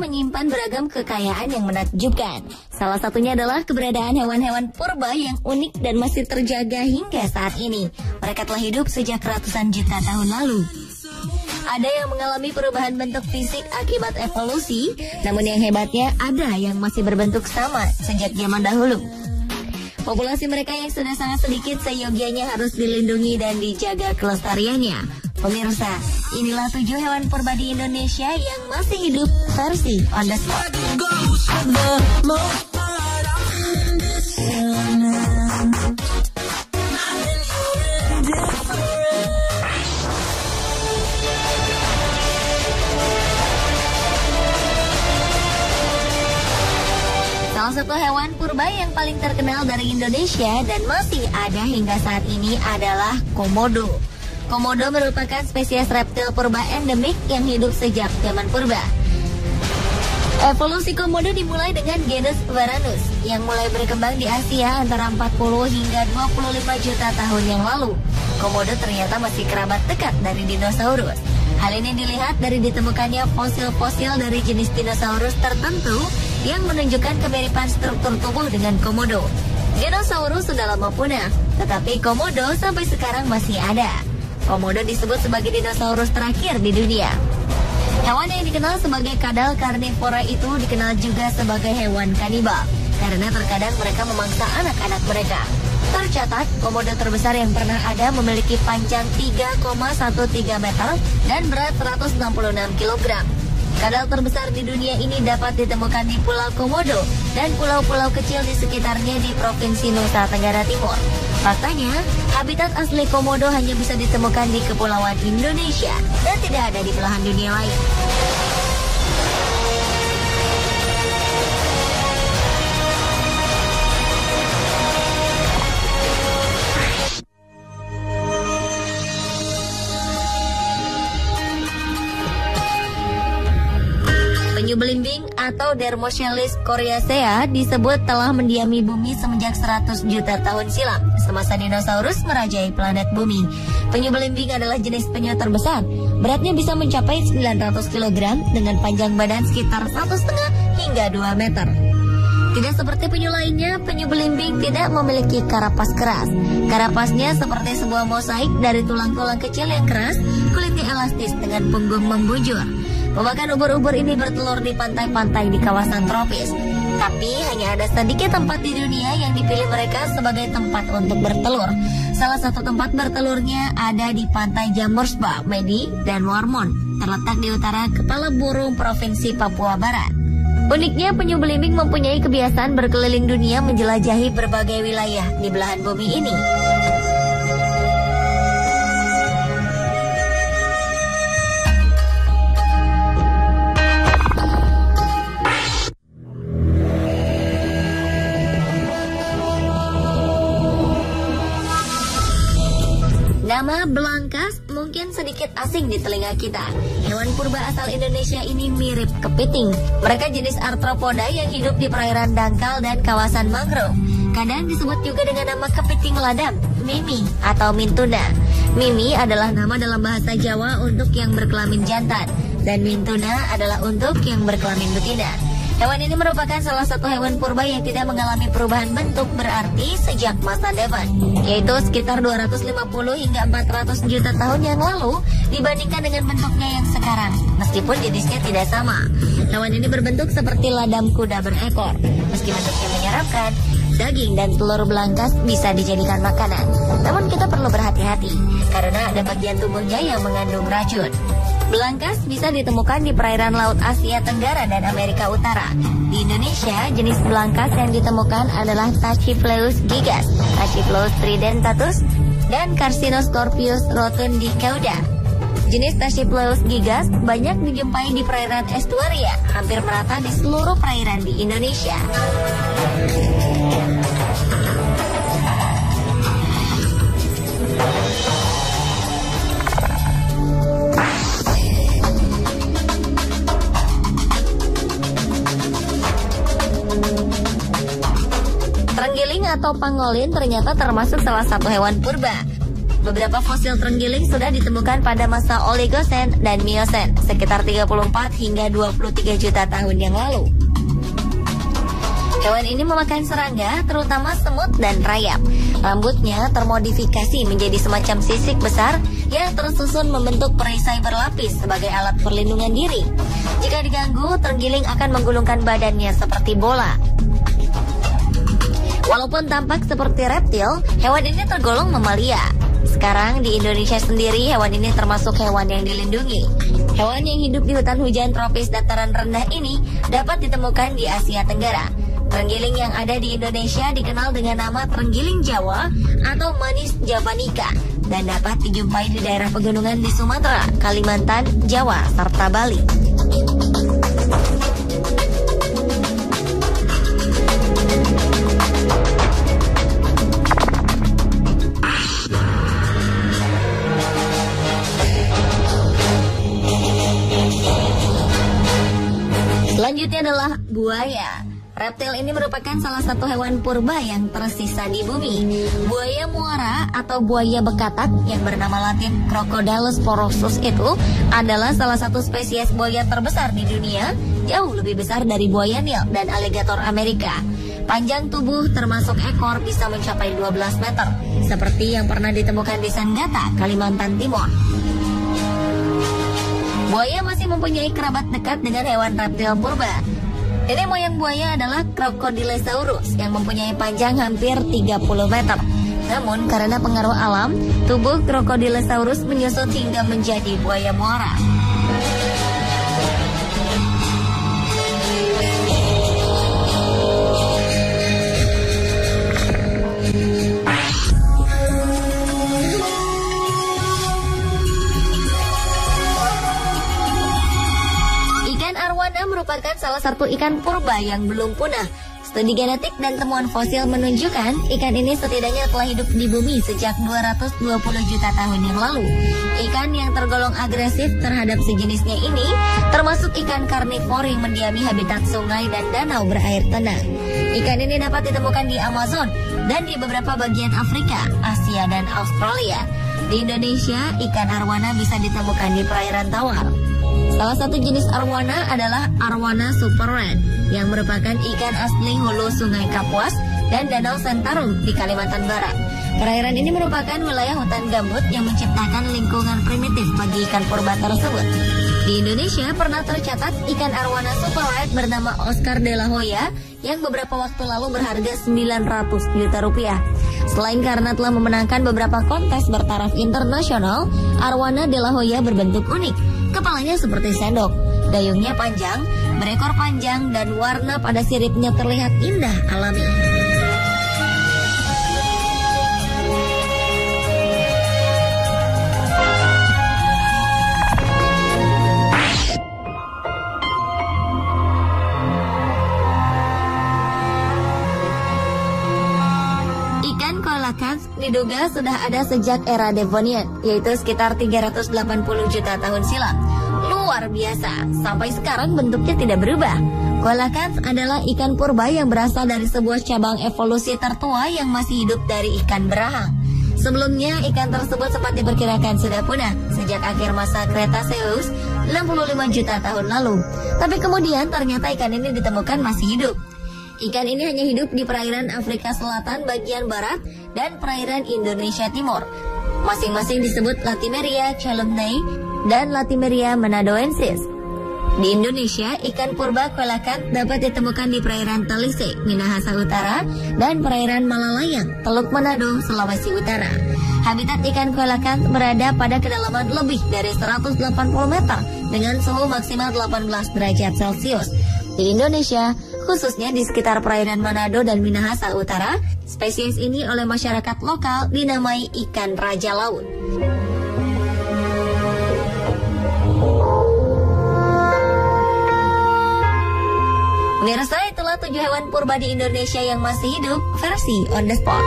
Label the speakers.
Speaker 1: menyimpan beragam kekayaan yang menakjubkan. Salah satunya adalah keberadaan hewan-hewan purba yang unik dan masih terjaga hingga saat ini. Mereka telah hidup sejak ratusan juta tahun lalu. Ada yang mengalami perubahan bentuk fisik akibat evolusi, namun yang hebatnya ada yang masih berbentuk sama sejak zaman dahulu. Populasi mereka yang sudah sangat sedikit seyogianya harus dilindungi dan dijaga kelestariannya. Pemirsa, inilah 7 hewan purba di Indonesia yang masih hidup versi on the spot. Salah satu hewan purba yang paling terkenal dari Indonesia dan masih ada hingga saat ini adalah komodo. Komodo merupakan spesies reptil purba endemik yang hidup sejak zaman purba. Evolusi komodo dimulai dengan genus Varanus yang mulai berkembang di Asia antara 40 hingga 25 juta tahun yang lalu. Komodo ternyata masih kerabat dekat dari dinosaurus. Hal ini dilihat dari ditemukannya fosil-fosil dari jenis dinosaurus tertentu yang menunjukkan kemiripan struktur tubuh dengan komodo. Dinosaurus sudah lama punah, tetapi komodo sampai sekarang masih ada. Komodo disebut sebagai dinosaurus terakhir di dunia. Hewan yang dikenal sebagai kadal karnivora itu dikenal juga sebagai hewan kanibal, karena terkadang mereka memangsa anak-anak mereka. Tercatat, komodo terbesar yang pernah ada memiliki panjang 3,13 meter dan berat 166 kg. Kadal terbesar di dunia ini dapat ditemukan di Pulau Komodo dan pulau-pulau kecil di sekitarnya di Provinsi Nusa Tenggara Timur. Faktanya, habitat asli komodo hanya bisa ditemukan di Kepulauan Indonesia dan tidak ada di belahan dunia lain. Penyu belimbing atau Dermochelis coriacea disebut telah mendiami bumi semenjak 100 juta tahun silam, semasa dinosaurus merajai planet bumi. Penyu belimbing adalah jenis penyu terbesar. Beratnya bisa mencapai 900 kg dengan panjang badan sekitar 1,5 hingga 2 meter. Tidak seperti penyu lainnya, penyu belimbing tidak memiliki karapas keras. Karapasnya seperti sebuah mosaik dari tulang-tulang kecil yang keras, kulitnya elastis dengan punggung membujur. Bahkan ubur-ubur ini bertelur di pantai-pantai di kawasan tropis. Tapi hanya ada sedikit tempat di dunia yang dipilih mereka sebagai tempat untuk bertelur. Salah satu tempat bertelurnya ada di pantai Jamursba, Medi, dan Warmon, terletak di utara Kepala Burung Provinsi Papua Barat. Uniknya, penyu belimbing mempunyai kebiasaan berkeliling dunia menjelajahi berbagai wilayah di belahan bumi ini. Nama belangkas mungkin sedikit asing di telinga kita. Hewan purba asal Indonesia ini mirip kepiting. Mereka jenis arthropoda yang hidup di perairan dangkal dan kawasan mangrove. Kadang disebut juga dengan nama kepiting ladam, mimi atau mintuna. Mimi adalah nama dalam bahasa Jawa untuk yang berkelamin jantan, dan mintuna adalah untuk yang berkelamin betina. Hewan ini merupakan salah satu hewan purba yang tidak mengalami perubahan bentuk berarti sejak masa depan, yaitu sekitar 250 hingga 400 juta tahun yang lalu dibandingkan dengan bentuknya yang sekarang, meskipun jenisnya tidak sama. Hewan ini berbentuk seperti ladam kuda berekor. Meski bentuknya menyeramkan, daging dan telur belangkas bisa dijadikan makanan. Namun kita perlu berhati-hati, karena ada bagian tubuhnya yang mengandung racun. Belangkas bisa ditemukan di perairan Laut Asia Tenggara dan Amerika Utara. Di Indonesia, jenis belangkas yang ditemukan adalah Tachypleus gigas, Tachypleus tridentatus, dan Carcinoscorpius rotundicauda. Jenis Tachypleus gigas banyak dijumpai di perairan estuaria, hampir merata di seluruh perairan di Indonesia. Terenggiling atau pangolin ternyata termasuk salah satu hewan purba. Beberapa fosil terenggiling sudah ditemukan pada masa Oligosen dan Miosen, sekitar 34 hingga 23 juta tahun yang lalu. Hewan ini memakan serangga, terutama semut dan rayap. Rambutnya termodifikasi menjadi semacam sisik besar yang tersusun membentuk perisai berlapis sebagai alat perlindungan diri. Jika diganggu, terenggiling akan menggulungkan badannya seperti bola. Walaupun tampak seperti reptil, hewan ini tergolong mamalia. Sekarang di Indonesia sendiri, hewan ini termasuk hewan yang dilindungi. Hewan yang hidup di hutan hujan tropis dataran rendah ini dapat ditemukan di Asia Tenggara. Terenggiling yang ada di Indonesia dikenal dengan nama terenggiling Jawa atau Manis javanica dan dapat dijumpai di daerah pegunungan di Sumatera, Kalimantan, Jawa, serta Bali. Selanjutnya adalah buaya. Reptil ini merupakan salah satu hewan purba yang tersisa di bumi. Buaya muara atau buaya bekatak yang bernama latin Crocodylus porosus itu adalah salah satu spesies buaya terbesar di dunia, jauh lebih besar dari buaya Nil dan aligator Amerika. Panjang tubuh termasuk ekor bisa mencapai 12 meter, seperti yang pernah ditemukan di Sangatta, Kalimantan Timur. Buaya masih mempunyai kerabat dekat dengan hewan reptil purba. Nenek moyang buaya adalah Crocodilosaurus yang mempunyai panjang hampir 30 meter. Namun karena pengaruh alam, tubuh Crocodilosaurus menyusut hingga menjadi buaya muara. Merupakan salah satu ikan purba yang belum punah. Studi genetik dan temuan fosil menunjukkan ikan ini setidaknya telah hidup di bumi sejak 220 juta tahun yang lalu. Ikan yang tergolong agresif terhadap sejenisnya ini termasuk ikan karnivor yang mendiami habitat sungai dan danau berair tenang. Ikan ini dapat ditemukan di Amazon dan di beberapa bagian Afrika, Asia, dan Australia. Di Indonesia, ikan arwana bisa ditemukan di perairan tawar. Salah satu jenis arwana adalah arwana super red yang merupakan ikan asli hulu Sungai Kapuas dan Danau Sentarum di Kalimantan Barat. Perairan ini merupakan wilayah hutan gambut yang menciptakan lingkungan primitif bagi ikan purba tersebut. Di Indonesia pernah tercatat ikan arwana super red bernama Oscar de la Hoya yang beberapa waktu lalu berharga 900 juta rupiah. Selain karena telah memenangkan beberapa kontes bertaraf internasional, arwana de la Hoya berbentuk unik. Kepalanya seperti sendok, dayungnya panjang, berekor panjang, dan warna pada siripnya terlihat indah alami. Ikan coelacanth diduga sudah ada sejak era Devonian, yaitu sekitar 380 juta tahun silam. Luar biasa, sampai sekarang bentuknya tidak berubah. Coelacanth adalah ikan purba yang berasal dari sebuah cabang evolusi tertua yang masih hidup dari ikan berahang. Sebelumnya, ikan tersebut sempat diperkirakan sudah punah sejak akhir masa Cretaceous 65 juta tahun lalu. Tapi kemudian ternyata ikan ini ditemukan masih hidup. Ikan ini hanya hidup di perairan Afrika Selatan bagian barat dan perairan Indonesia Timur. Masing-masing disebut Latimeria chalumnae dan Latimeria manadoensis. Di Indonesia, ikan purba coelacanth dapat ditemukan di perairan Talise, Minahasa Utara, dan perairan Malalayang, Teluk Manado, Sulawesi Utara. Habitat ikan coelacanth berada pada kedalaman lebih dari 180 meter dengan suhu maksimal 18 derajat Celcius. Di Indonesia, khususnya di sekitar perairan Manado dan Minahasa Utara, spesies ini oleh masyarakat lokal dinamai ikan raja laut. Pemirsa, itulah 7 hewan purba di Indonesia yang masih hidup versi on the spot.